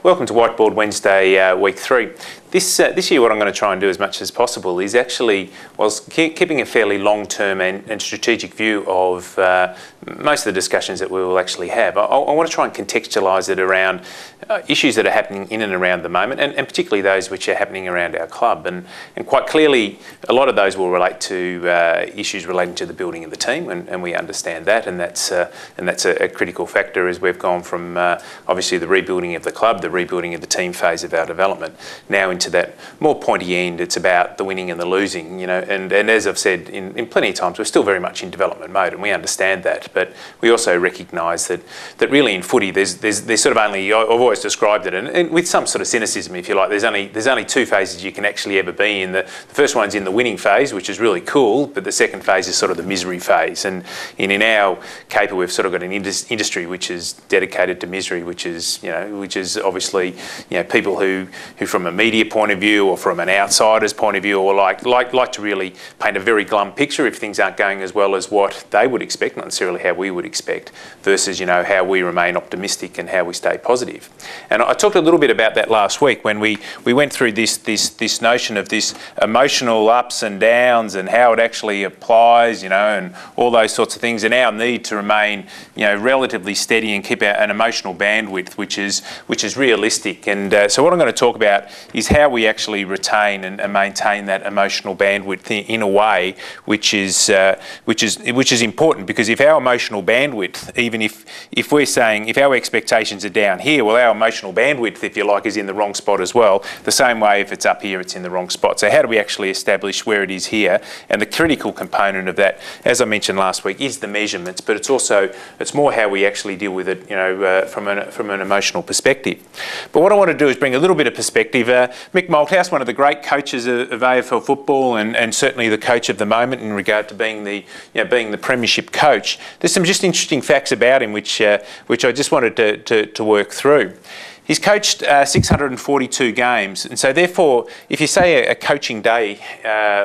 Welcome to Whiteboard Wednesday, week 3. This year what I'm going to try and do as much as possible is actually, whilst keeping a fairly long-term and strategic view of most of the discussions that we will actually have, I want to try and contextualise it around issues that are happening in and around the moment, and particularly those which are happening around our club. And quite clearly, a lot of those will relate to issues relating to the building of the team, and we understand that, and that's a critical factor as we've gone from obviously the rebuilding of the club, the rebuilding of the team phase of our development, now into that more pointy end. It's about the winning and the losing, and as I've said in plenty of times, we're still very much in development mode, and we understand that, but we also recognise that really in footy there's sort of only, I've always described it, and with some sort of cynicism if you like, there's only two phases you can actually ever be in. The first one's in the winning phase, which is really cool, but the second phase is sort of the misery phase, and in our caper we've sort of got an industry which is dedicated to misery, which is obviously people who from a media point of view or from an outsider's point of view or like to really paint a very glum picture if things aren't going as well as what they would expect, not necessarily how we would expect, versus how we remain optimistic and how we stay positive. And I talked a little bit about that last week when we went through this notion of this emotional ups and downs and how it actually applies, and all those sorts of things, and our need to remain relatively steady and keep an emotional bandwidth which is realistic. And so what I'm going to talk about is how we actually retain and maintain that emotional bandwidth in a way which is important, because if our emotional bandwidth, even if we're saying if our expectations are down here, well, our emotional bandwidth, if you like, is in the wrong spot as well. The same way if it's up here, it's in the wrong spot. So how do we actually establish where it is here? And the critical component of that, as I mentioned last week, is the measurements, but it's more how we actually deal with it, from an emotional perspective. But what I want to do is bring a little bit of perspective. Mick Malthouse, one of the great coaches of AFL football, and certainly the coach of the moment in regard to being the premiership coach. There's some just interesting facts about him which I just wanted to work through. He's coached 642 games, and so therefore, if you say a coaching day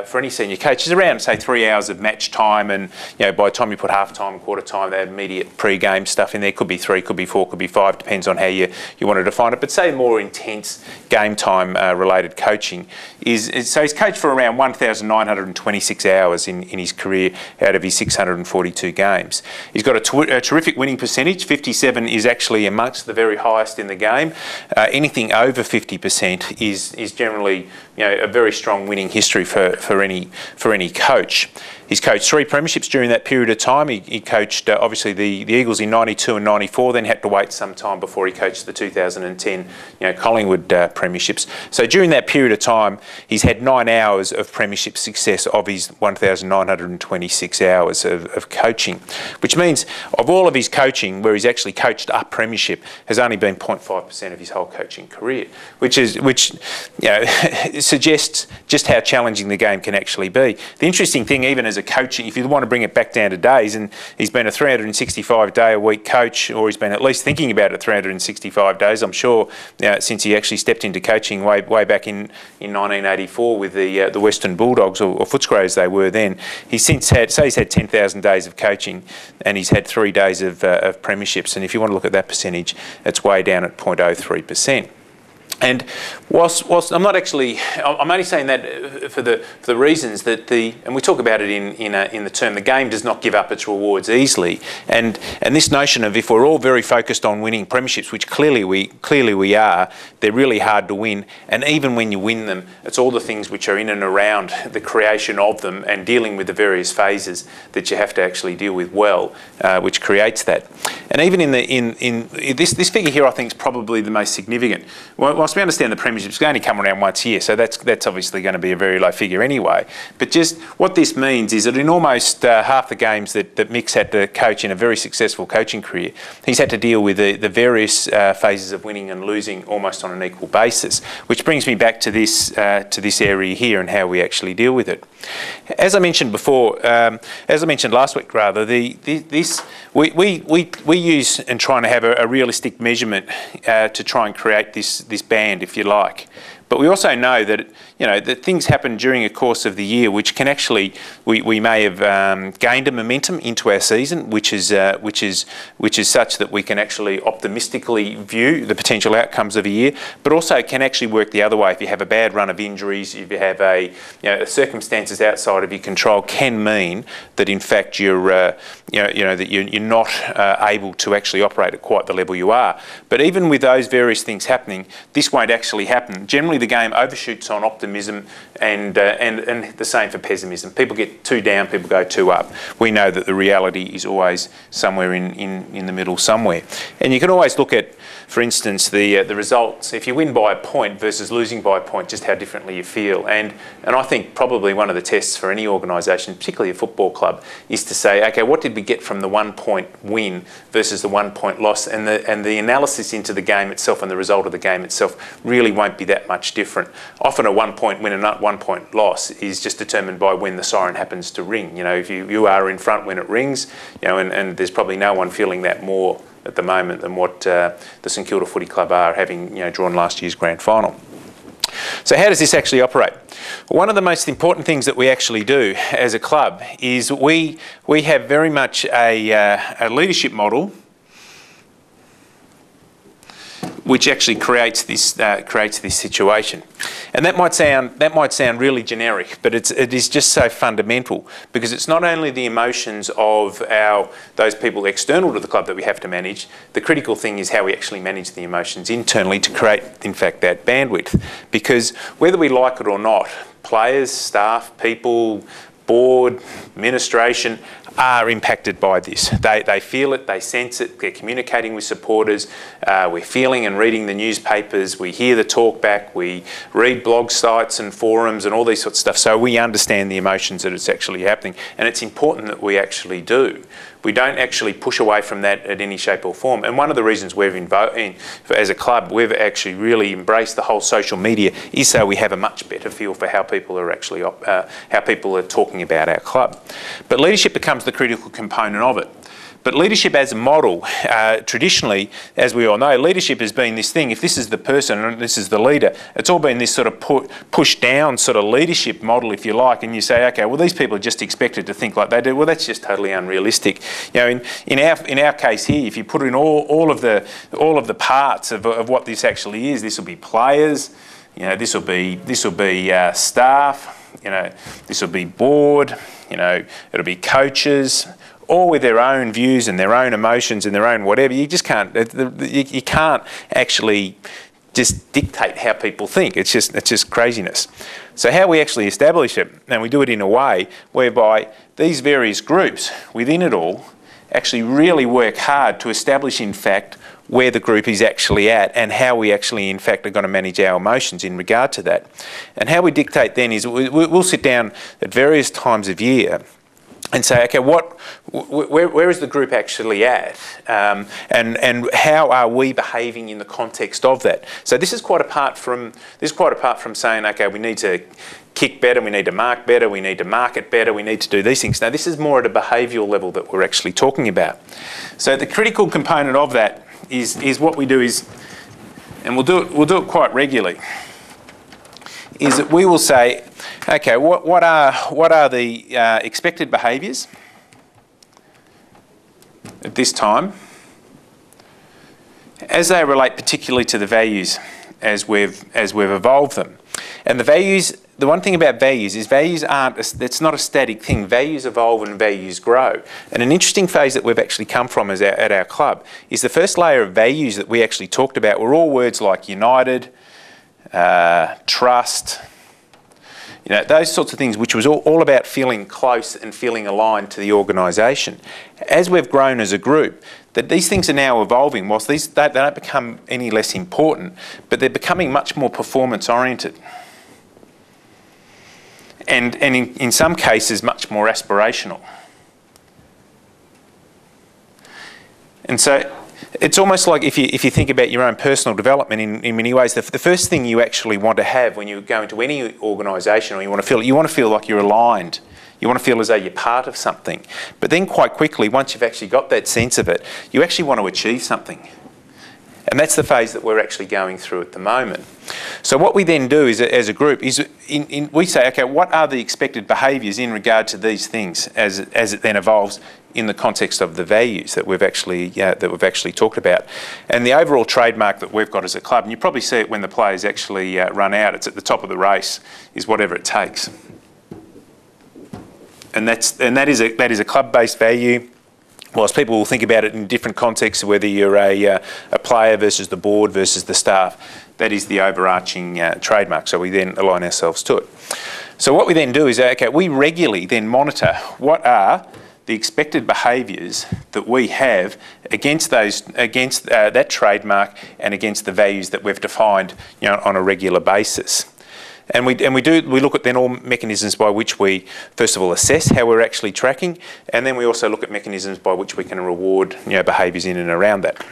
for any senior coach is around, say, 3 hours of match time, and by the time you put half time and quarter time, they have immediate pre-game stuff in there. Could be 3, could be 4, could be 5, depends on how you want to define it. But say more intense game time related coaching so he's coached for around 1,926 hours in his career out of his 642 games. He's got a terrific winning percentage. 57 is actually amongst the very highest in the game. Anything over 50% is generally a very strong winning history for any coach. He's coached 3 premierships during that period of time. He coached obviously the Eagles in 92 and 94, then had to wait some time before he coached the 2010 Collingwood premierships. So during that period of time, he's had 9 hours of premiership success of his 1,926 hours of coaching, which means of all of his coaching, where he's actually coached up premiership, has only been 0.5% of his whole coaching career, which suggests just how challenging the game can actually be. The interesting thing, even as a coach, if you want to bring it back down to days, and he's been a 365-day-a-week coach, or he's been at least thinking about it 365 days, I'm sure, since he actually stepped into coaching way back in 1984 with the Western Bulldogs, or Footscray as they were then. He's since had 10,000 days of coaching, and he's had 3 days of premierships, and if you want to look at that percentage, it's way down at 0.03%. And whilst I'm only saying that for the reasons that and we talk about it in the term, the game does not give up its rewards easily. And this notion of, if we're all very focused on winning premierships, which clearly we are, they're really hard to win. And even when you win them, it's all the things which are in and around the creation of them and dealing with the various phases that you have to actually deal with well, which creates that. And even in this figure here, I think is probably the most significant. Whilst we understand the premierships only come around once a year, so that's obviously going to be a very low figure anyway. But just what this means is that in almost half the games that Mick's had to coach in a very successful coaching career, he's had to deal with the various phases of winning and losing almost on an equal basis, which brings me back to this area here and how we actually deal with it. As I mentioned before, as I mentioned last week rather, we use and trying to have a realistic measurement to try and create this band, if you like. But we also know that, that things happen during a course of the year which can actually, we may have gained a momentum into our season, which is such that we can actually optimistically view the potential outcomes of a year, but also can actually work the other way. If you have a bad run of injuries, if you have circumstances outside of your control, can mean that in fact you're not able to actually operate at quite the level you are. But even with those various things happening, this won't actually happen. Generally, the game overshoots on optimism, and the same for pessimism. People get too down, people go too up. We know that the reality is always somewhere in the middle somewhere. And you can always look at, for instance, the results. If you win by a point versus losing by a point, just how differently you feel. And I think probably one of the tests for any organisation, particularly a football club, is to say, okay, what did we get from the 1 point win versus the 1 point loss? And the analysis into the game itself and the result of the game itself really won't be that much different. Often a 1 point win and a 1 point loss is just determined by when the siren happens to ring. If you are in front when it rings, and there's probably no one feeling that more at the moment than what the St Kilda Footy Club are, having drawn last year's grand final. So how does this actually operate? One of the most important things that we actually do as a club is we have very much a leadership model which actually creates this situation. And that might sound really generic, but it is just so fundamental, because it's not only the emotions of those people external to the club that we have to manage. The critical thing is how we actually manage the emotions internally to create, in fact, that bandwidth. Because whether we like it or not, players, staff, people, board, administration are impacted by this. They feel it, they sense it, they're communicating with supporters, we're feeling and reading the newspapers, we hear the talk back, we read blog sites and forums and all these sorts of stuff, so we understand the emotions that it's actually happening, and it's important that we actually do. We don't actually push away from that at any shape or form. And one of the reasons as a club, we've actually really embraced the whole social media is so we have a much better feel for how people are actually how people are talking about our club. But leadership becomes the critical component of it. But leadership as a model, traditionally, as we all know, leadership has been this thing. If this is the person and this is the leader, it's all been this sort of push down sort of leadership model, if you like. And you say, okay, well, these people are just expected to think like they do. Well, that's just totally unrealistic. In our case here, if you put in all of the parts of what this actually is, this will be players. This will be staff. This will be board. It'll be coaches, all with their own views and their own emotions and their own whatever. You just can't. You can't actually just dictate how people think. It's just craziness. So how we actually establish it, and we do it in a way whereby these various groups within it all actually really work hard to establish, in fact, where the group is actually at and how we actually, in fact, are going to manage our emotions in regard to that. And how we dictate then is we'll sit down at various times of year and say, okay, where is the group actually at, and how are we behaving in the context of that? So this is quite apart from saying, okay, we need to kick better, we need to mark better, we need to market better, we need to do these things. Now this is more at a behavioural level that we're actually talking about. So the critical component of that is what we do is, and we'll do it quite regularly, is that we will say, okay, what are the expected behaviours at this time as they relate particularly to the values as we've evolved them. And the values, the one thing about values is it's not a static thing. Values evolve and values grow. And an interesting phase that we've actually come from at our club is the first layer of values that we actually talked about were all words like united, trust, those sorts of things, which was all about feeling close and feeling aligned to the organisation. As we've grown as a group, that these things are now evolving. Whilst they don't become any less important, but they're becoming much more performance oriented. And in some cases, much more aspirational. And so it's almost like if you think about your own personal development in many ways, the first thing you actually want to have when you go into any organisation, or you want to feel like you're aligned. You want to feel as though you're part of something. But then quite quickly, once you've actually got that sense of it, you actually want to achieve something. And that's the phase that we're actually going through at the moment. So what we then do is, as a group, is we say, okay, what are the expected behaviours in regard to these things as it then evolves in the context of the values that we've actually talked about. And the overall trademark that we've got as a club, and you probably see it when the players actually run out, it's at the top of the race, is whatever it takes. And that is a club-based value. Whilst people will think about it in different contexts, whether you're a player versus the board versus the staff, that is the overarching trademark. So we then align ourselves to it. So what we then do is, okay, we regularly then monitor what are the expected behaviours that we have against that trademark and against the values that we've defined, on a regular basis. And we look at then all mechanisms by which we first of all assess how we're actually tracking, and then we also look at mechanisms by which we can reward behaviours in and around that.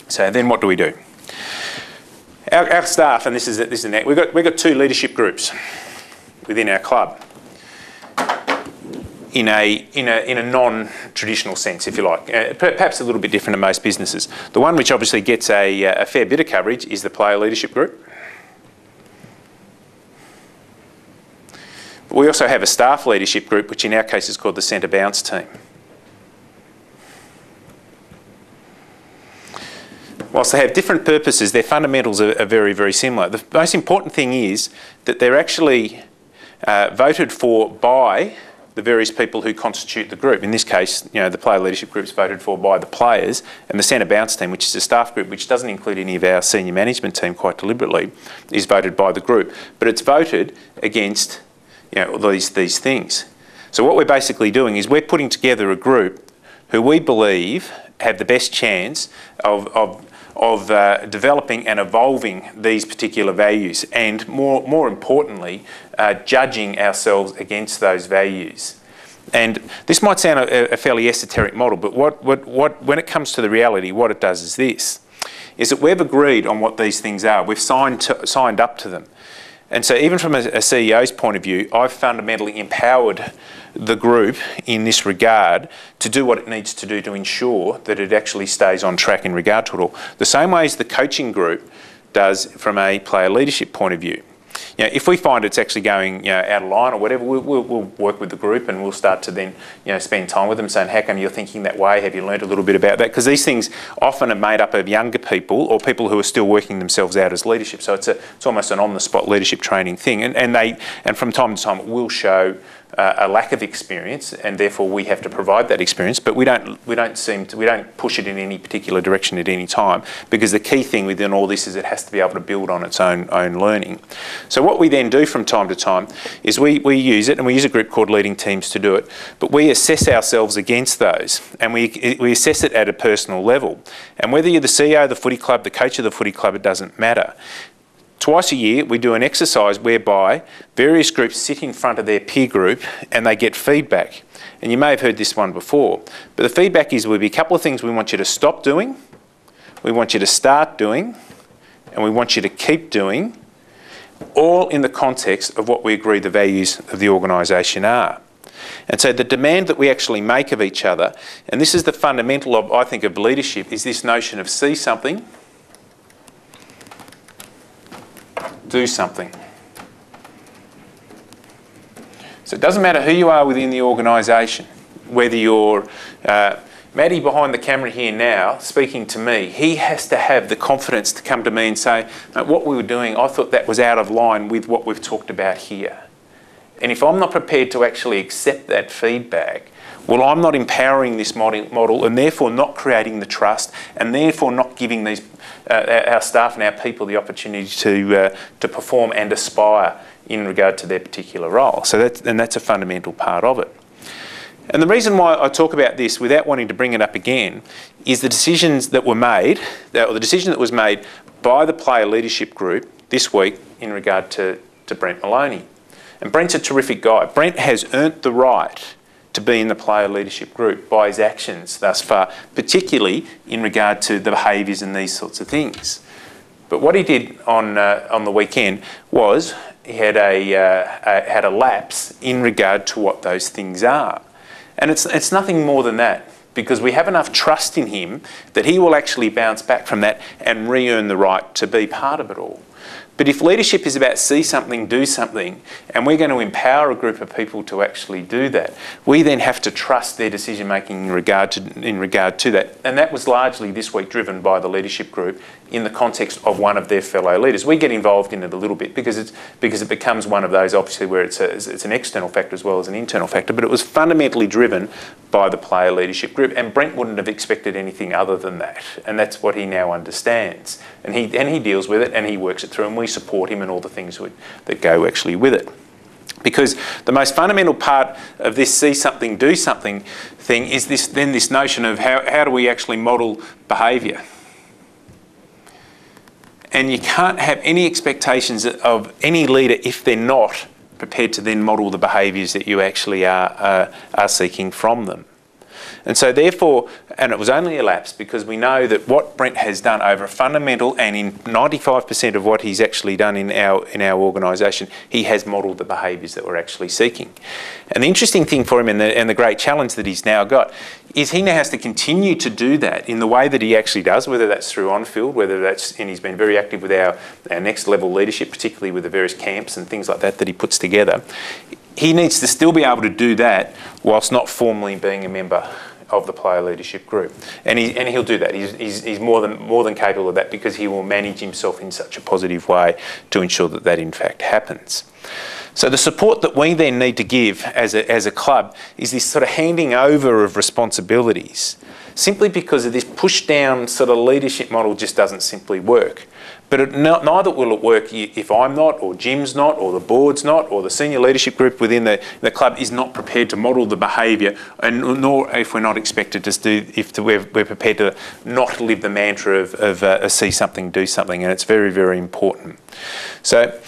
So then what do we do? Our staff, and this is we've got 2 leadership groups within our club. In a non-traditional sense, if you like, perhaps a little bit different to most businesses. The one which obviously gets a fair bit of coverage is the player leadership group. But we also have a staff leadership group, which in our case is called the centre bounce team. Whilst they have different purposes, their fundamentals are very, very similar. The most important thing is that they're actually voted for by the various people who constitute the group. In this case, the player leadership group is voted for by the players, and the centre bounce team, which is a staff group which doesn't include any of our senior management team quite deliberately, is voted by the group. But it's voted against these things. So what we're basically doing is we're putting together a group who we believe have the best chance of developing and evolving these particular values, and more importantly, judging ourselves against those values. And this might sound a fairly esoteric model, but when it comes to the reality, what it does is this: is that we've agreed on what these things are. We've signed up to them. And so even from a CEO's point of view, I've fundamentally empowered the group in this regard to do what it needs to do to ensure that it actually stays on track in regard to it all. The same way as the coaching group does from a player leadership point of view. If we find it's actually going out of line or whatever, we'll work with the group and we'll start to then spend time with them saying, how come you're thinking that way? Have you learned a little bit about that? Because these things often are made up of younger people or people who are still working themselves out as leadership. So it's almost an on-the-spot leadership training thing. And from time to time it will show a lack of experience, and therefore we have to provide that experience, but we don't push it in any particular direction at any time, because the key thing within all this is it has to be able to build on its own learning. So what we then do from time to time is we use it, and we use a group called Leading Teams to do it, but we assess ourselves against those, and we assess it at a personal level. And whether you're the CEO of the footy club, the coach of the footy club, it doesn't matter. Twice a year we do an exercise whereby various groups sit in front of their peer group and they get feedback. And you may have heard this one before, but the feedback is there'll be a couple of things we want you to stop doing, we want you to start doing, and we want you to keep doing, all in the context of what we agree the values of the organisation are. And so the demand that we actually make of each other, and this is the fundamental of, I think, of leadership, is this notion of see something, do something. So it doesn't matter who you are within the organisation, whether you're Maddie behind the camera here now speaking to me, he has to have the confidence to come to me and say, what we were doing, I thought that was out of line with what we've talked about here. And if I'm not prepared to actually accept that feedback, well, I'm not empowering this model and therefore not creating the trust and therefore not giving these our staff and our people the opportunity to perform and aspire in regard to their particular role. So that's a fundamental part of it. And the reason why I talk about this without wanting to bring it up again is the decisions that were made, or the decision that was made by the player leadership group this week in regard to Brent Maloney. And Brent's a terrific guy. Brent has earned the right to be in the player leadership group by his actions thus far, particularly in regard to the behaviours and these sorts of things. But what he did on the weekend was he had a lapse in regard to what those things are. And it's nothing more than that, because we have enough trust in him that he will actually bounce back from that and re-earn the right to be part of it all. But if leadership is about see something, do something, and we're going to empower a group of people to actually do that, we then have to trust their decision making in regard to that. And that was largely this week driven by the leadership group in the context of one of their fellow leaders. We get involved in it a little bit because it becomes one of those, obviously, where it's an external factor as well as an internal factor, but it was fundamentally driven by the player leadership group, and Brent wouldn't have expected anything other than that, and that's what he now understands. And he deals with it and he works it through, and we support him and all the things that go actually with it. Because the most fundamental part of this see something, do something thing is this notion of how do we actually model behaviour. And you can't have any expectations of any leader if they're not prepared to then model the behaviours that you actually are seeking from them. And so therefore, and it was only a lapse because we know that what Brent has done over a fundamental, and in 95% of what he's actually done in our organisation, he has modelled the behaviours that we're actually seeking. And the interesting thing for him, and the great challenge that he's now got, is he now has to continue to do that in the way that he actually does, whether that's through on-field, whether that's, and he's been very active with our next level leadership, particularly with the various camps and things like that he puts together. He needs to still be able to do that whilst not formally being a member of the player leadership group, and he'll do that. He's more than capable of that because he will manage himself in such a positive way to ensure that that in fact happens. So the support that we then need to give as a club is this sort of handing over of responsibilities, simply because of this push down sort of leadership model just doesn't simply work. But neither will it work if I'm not, or Jim's not, or the board's not, or the senior leadership group within the club is not prepared to model the behaviour, and nor if we're not expected to do, we're prepared to not live the mantra of see something, do something, and it's very, very important. So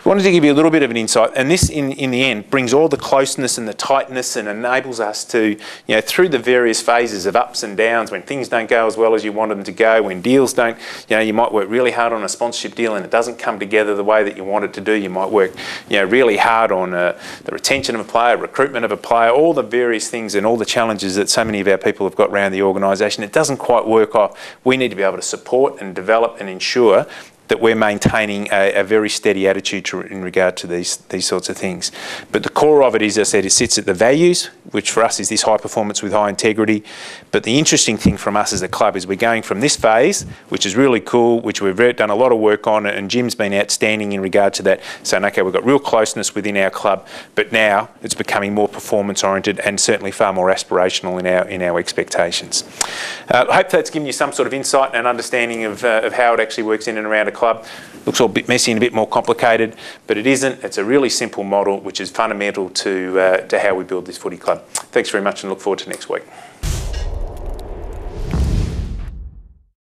I wanted to give you a little bit of an insight, and this in the end brings all the closeness and the tightness and enables us to, through the various phases of ups and downs, when things don't go as well as you want them to go, when deals don't, you might work really hard on a sponsorship deal and it doesn't come together the way that you want it to do. You might work really hard on the retention of a player, recruitment of a player, all the various things and all the challenges that so many of our people have got around the organisation. It doesn't quite work off. We need to be able to support and develop and ensure that we're maintaining a very steady attitude in regard to these sorts of things. But the core of it is, as I said, it sits at the values, which for us is this high performance with high integrity. But the interesting thing from us as a club is we're going from this phase, which is really cool, which we've done a lot of work on, and Jim's been outstanding in regard to that, saying, okay, we've got real closeness within our club, but now it's becoming more performance oriented and certainly far more aspirational in our expectations. I hope that's given you some sort of insight and understanding of how it actually works in and around a club. Looks all a bit messy and a bit more complicated, but it isn't. It's a really simple model which is fundamental to how we build this footy club. Thanks very much and look forward to next week.